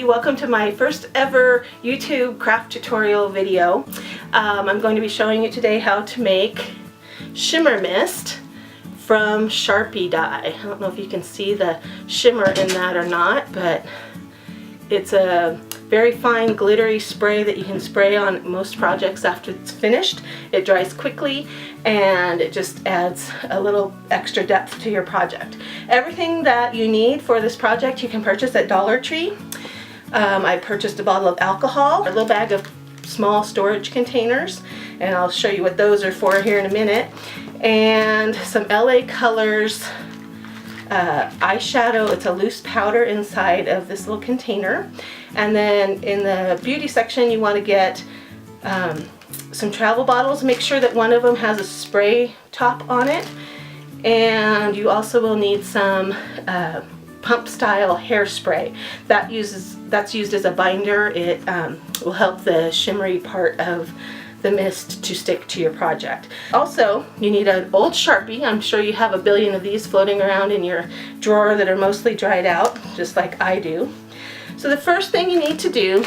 Sharpie. Welcome to my first ever YouTube craft tutorial video. I'm going to be showing you today how to make shimmer mist from Sharpie dye. I don't know if you can see the shimmer in that or not, but it's a very fine glittery spray that you can spray on most projects after it's finished. It dries quickly and it just adds a little extra depth to your project. Everything that you need for this project you can purchase at Dollar Tree. I purchased a bottle of alcohol, a little bag of small storage containers, and I'll show you what those are for here in a minute, and some LA Colors eyeshadow. It's a loose powder inside of this little container. And then in the beauty section you want to get some travel bottles. Make sure that one of them has a spray top on it, and you also will need some pump style hairspray. That's used as a binder. It will help the shimmery part of the mist to stick to your project. Also, you need an old Sharpie. I'm sure you have a billion of these floating around in your drawer that are mostly dried out, just like I do. So the first thing you need to do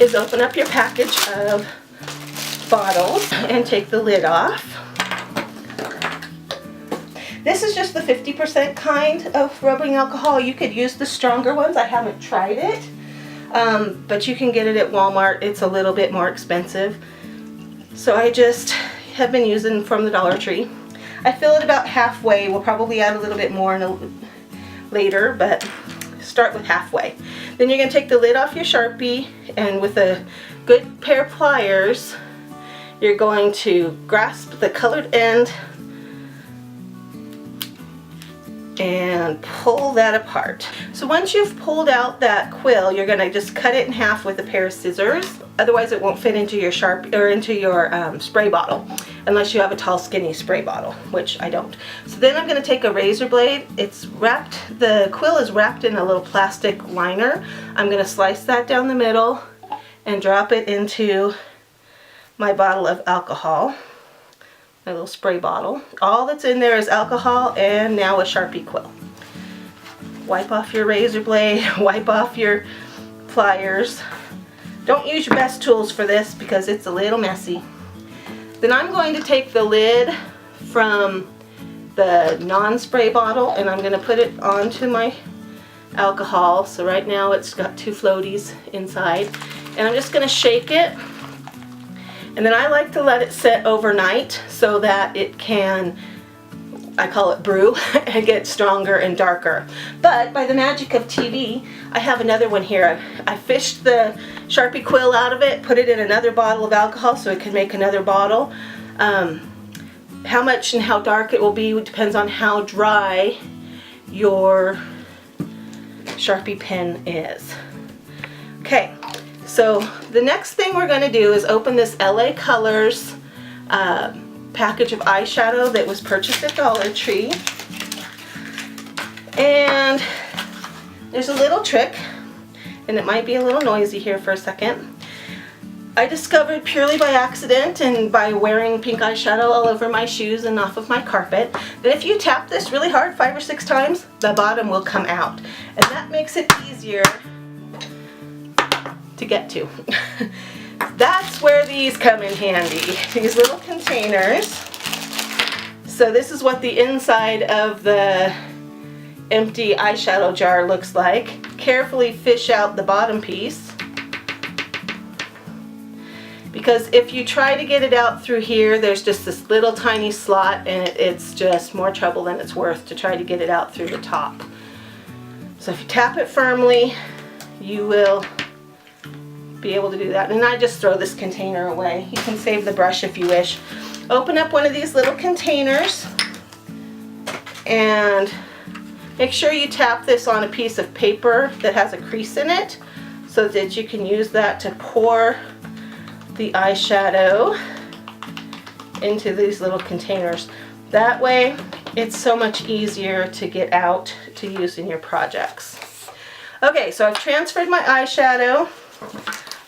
is open up your package of bottles and take the lid off. This is just the 50% kind of rubbing alcohol. You could use the stronger ones. I haven't tried it, but you can get it at Walmart. It's a little bit more expensive. So I just have been using from the Dollar Tree. I fill it about halfway. We'll probably add a little bit more later, but start with halfway. Then you're going to take the lid off your Sharpie, and with a good pair of pliers, you're going to grasp the colored end and pull that apart. So once you've pulled out that quill, you're going to just cut it in half with a pair of scissors. Otherwise it won't fit into your Sharpie or into your spray bottle, unless you have a tall skinny spray bottle, which I don't. So then I'm going to take a razor blade. The quill is wrapped in a little plastic liner. I'm going to slice that down the middle and drop it into my bottle of alcohol. My little spray bottle. All that's in there is alcohol and now a Sharpie quill. Wipe off your razor blade, wipe off your pliers. Don't use your best tools for this because it's a little messy. Then I'm going to take the lid from the non-spray bottle and I'm going to put it onto my alcohol. So right now it's got two floaties inside, and I'm just going to shake it. And then I like to let it sit overnight so that it can, I call it brew, and get stronger and darker. But by the magic of TV, I have another one here. I fished the Sharpie quill out of it, put it in another bottle of alcohol so it can make another bottle. How much and how dark it will be depends on how dry your Sharpie pen is. Okay. So the next thing we're going to do is open this LA Colors package of eyeshadow that was purchased at Dollar Tree. And there's a little trick, and it might be a little noisy here for a second. I discovered purely by accident and by wearing pink eyeshadow all over my shoes and off of my carpet that if you tap this really hard 5 or 6 times, the bottom will come out. And that makes it easier to get to. That's where these come in handy, these little containers. So this is what the inside of the empty eyeshadow jar looks like. Carefully fish out the bottom piece, because if you try to get it out through here, there's just this little tiny slot, and it's just more trouble than it's worth to try to get it out through the top. So if you tap it firmly, you will be able to do that. And I just throw this container away. You can save the brush if you wish. Open up one of these little containers and make sure you tap this on a piece of paper that has a crease in it so that you can use that to pour the eyeshadow into these little containers. That way it's so much easier to get out to use in your projects. Okay, so I've transferred my eyeshadow.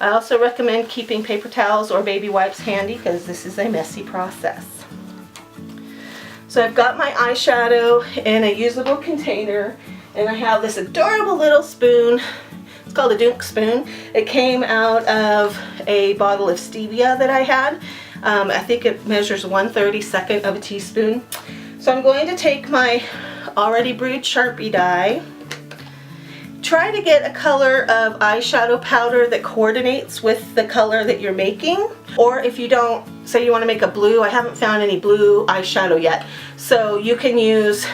I also recommend keeping paper towels or baby wipes handy because this is a messy process. So I've got my eyeshadow in a usable container, and I have this adorable little spoon It's called a Dunk spoon. It came out of a bottle of stevia that I had. I think it measures 1/32 of a teaspoon. So I'm going to take my already brewed Sharpie die. Try to get a color of eyeshadow powder that coordinates with the color that you're making. Or if you don't, say you want to make a blue, I haven't found any blue eyeshadow yet. So you can use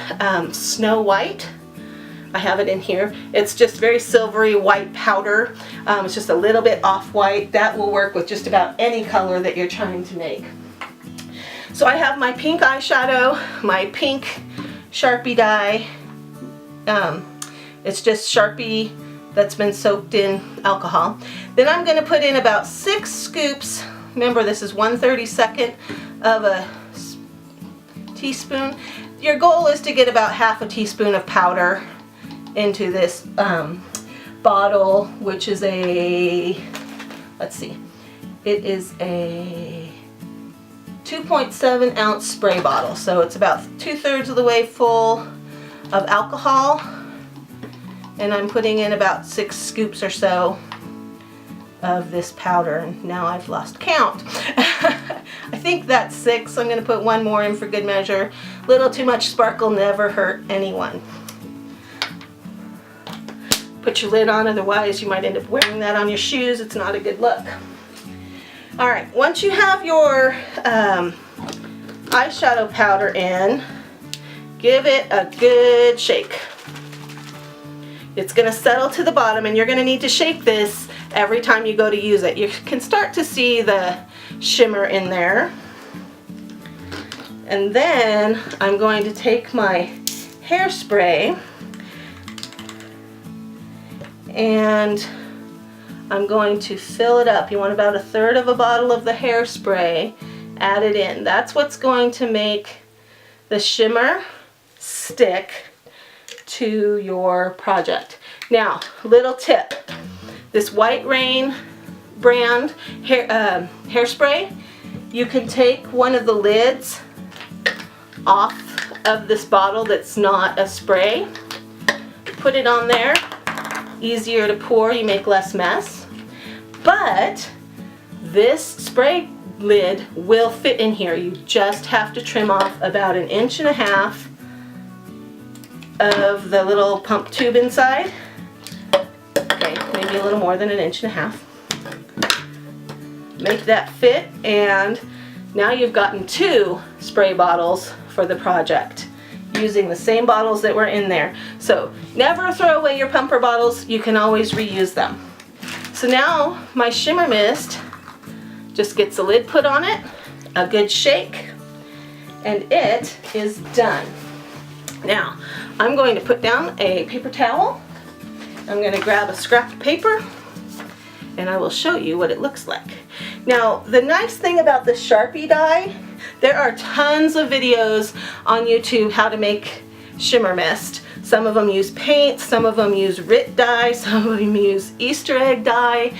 Snow White. I have it in here. It's just very silvery white powder. It's just a little bit off-white. That will work with just about any color that you're trying to make. So I have my pink eyeshadow, my pink Sharpie die. It's just Sharpie that's been soaked in alcohol. Then I'm going to put in about 6 scoops. Remember, this is 1/32 of a teaspoon. Your goal is to get about half a teaspoon of powder into this bottle, which is a, let's see, it is a 2.7 ounce spray bottle. So it's about 2/3 of the way full of alcohol. And I'm putting in about 6 scoops or so of this powder, and now I've lost count. I think that's 6. I'm going to put 1 more in for good measure. Little too much sparkle never hurt anyone. Put your lid on, otherwise you might end up wearing that on your shoes. It's not a good look. Alright, once you have your eyeshadow powder in, give it a good shake. It's going to settle to the bottom, and you're going to need to shake this every time you go to use it. You can start to see the shimmer in there. And then I'm going to take my hairspray and I'm going to fill it up. You want about 1/3 of a bottle of the hairspray, add it in. That's what's going to make the shimmer stick to your project. Now, little tip, this White Rain brand hairspray, you can take one of the lids off of this bottle that's not a spray, put it on there, easier to pour, you make less mess. But this spray lid will fit in here. You just have to trim off about 1.5 inches of the little pump tube inside. Okay, maybe a little more than 1.5 inches. Make that fit, and now you've gotten 2 spray bottles for the project using the same bottles that were in there. So never throw away your pumper bottles, you can always reuse them. So now my shimmer mist just gets the lid put on it, a good shake, and it is done. Now I'm going to put down a paper towel. I'm going to grab a scrap of paper and I will show you what it looks like. Now the nice thing about the Sharpie die, there are tons of videos on YouTube how to make shimmer mist. Some of them use paint, some of them use RIT dye, some of them use Easter egg dye.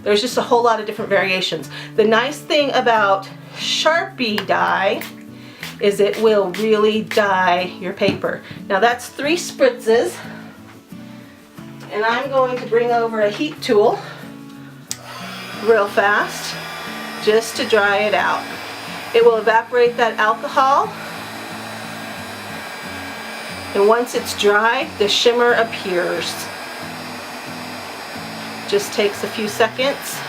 There's just a whole lot of different variations. The nice thing about Sharpie die is it will really dye your paper. Now that's 3 spritzes, and I'm going to bring over a heat tool real fast just to dry it out. It will evaporate that alcohol, and once it's dry, the shimmer appears. Just takes a few seconds.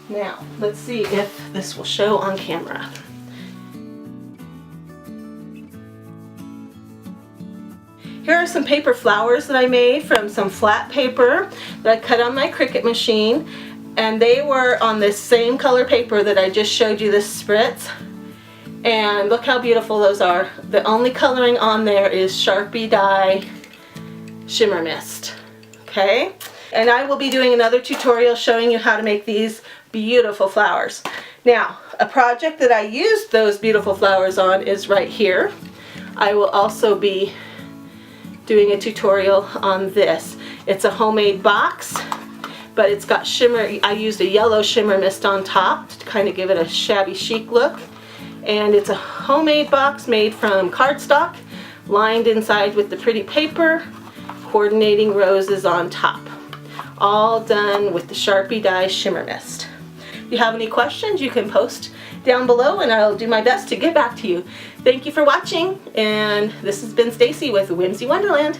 Now, let's see if this will show on camera. Here are some paper flowers that I made from some flat paper that I cut on my Cricut machine, and they were on this same color paper that I just showed you, this spritz. And look how beautiful those are. The only coloring on there is Sharpie die shimmer mist. Okay? And I will be doing another tutorial showing you how to make these beautiful flowers. Now, a project that I used those beautiful flowers on is right here. I will also be doing a tutorial on this. It's a homemade box, but it's got shimmer. I used a yellow shimmer mist on top to kind of give it a shabby chic look. And it's a homemade box made from cardstock lined inside with the pretty paper, coordinating roses on top. All done with the Sharpie die Shimmer Mist. If you have any questions, you can post down below and I'll do my best to get back to you. Thank you for watching, and this has been Stacy with Whimsy Wonderland.